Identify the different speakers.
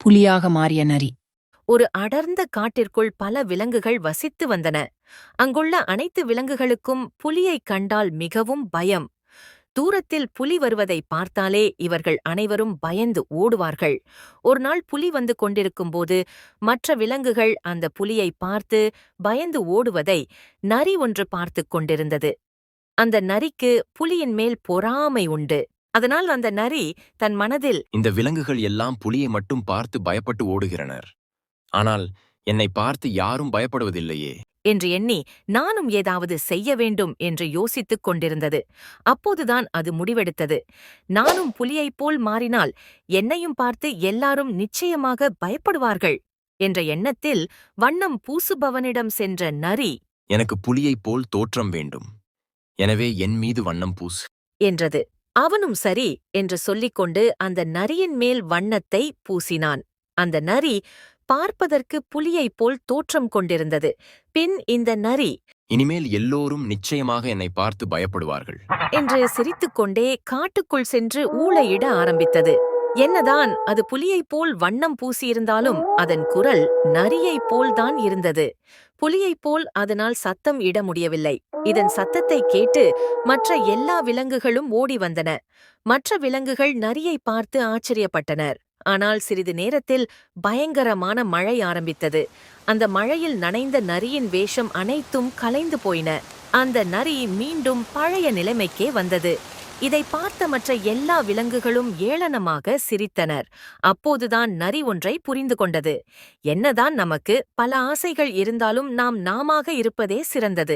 Speaker 1: புலியாக மாறிய நரி.
Speaker 2: ஒரு அடர்ந்த காட்டிற்குள் பல விலங்குகள் வசித்து வந்தன. அங்குள்ள அனைத்து விலங்குகளுக்கும் புலியைக் கண்டால் மிகவும் பயம். தூரத்தில் புலி வருவதை பார்த்தாலே இவர்கள் அனைவரும் பயந்து ஓடுவார்கள். ஒரு நாள் புலி வந்து கொண்டிருக்கும்போது மற்ற விலங்குகள் அந்த புலியை பார்த்து பயந்து ஓடுவதை நரி ஒன்று பார்த்துக் கொண்டிருந்தது. அந்த நரிக்கு புலியின் மேல் பொறாமை உண்டு. அதனால் அந்த நரி தன் மனதில்,
Speaker 3: இந்த விலங்குகள் எல்லாம் புலியை மட்டும் பார்த்து பயப்பட்டு ஓடுகிறனர். ஆனால் என்னை பார்த்து யாரும் பயப்படுவதில்லையே
Speaker 2: என்று எண்ணி நானும் ஏதாவது செய்ய வேண்டும் என்று யோசித்துக் கொண்டிருந்தது. அப்போதுதான் அது முடிவெடுத்தது. நானும் புலியைப் போல் மாறினால் என்னையும் பார்த்து எல்லாரும் நிச்சயமாக பயப்படுவார்கள் என்ற எண்ணத்தில் வண்ணம் பூசுபவனிடம் சென்ற நரி,
Speaker 3: எனக்கு புலியைப் போல் தோற்றம் வேண்டும். எனவே என் மீது வண்ணம் பூசு
Speaker 2: என்றது. அவனும் சரி என்று சொல்லிக்கொண்டு அந்த நரியின் மேல் வண்ணத்தை பூசினான். அந்த நரி பார்ப்பதற்கு புலியைப் போல் தோற்றம் கொண்டிருந்தது. பின் இந்த நரி,
Speaker 3: இனிமேல் எல்லோரும் நிச்சயமாக என்னை பார்த்து பயப்படுவார்கள்
Speaker 2: என்று சிரித்துக்கொண்டே காட்டுக்குள் சென்று ஊளையிட ஆரம்பித்தது. என்னதான் அது புலியைப் போல் வண்ணம் பூசியிருந்தாலும் அதன் குரல் நரியைப் போல்தான் இருந்தது. புலியைப் போல் அதனால் சத்தம் இட முடியவில்லை. இதன் சத்தத்தை கேட்டு மற்ற எல்லா விலங்குகளும் ஓடி வந்தன. மற்ற விலங்குகள் நரியை பார்த்து ஆச்சரியப்பட்டனர். ஆனால் சிறிது நேரத்தில் பயங்கரமான மழை ஆரம்பித்தது. அந்த மழையில் நனைந்த நரியின் வேஷம் அனைத்தும் கலைந்து போயின. அந்த நரி மீண்டும் பழைய நிலைமைக்கே வந்தது. இதை பார்த்த மற்ற எல்லா விலங்குகளும் ஏளனமாக சிரித்தனர். அப்போதுதான் நரி ஒன்றை புரிந்து கொண்டது. என்னதான் நமக்கு பல ஆசைகள் இருந்தாலும் நாம் நாமாக இருப்பதே சிறந்தது.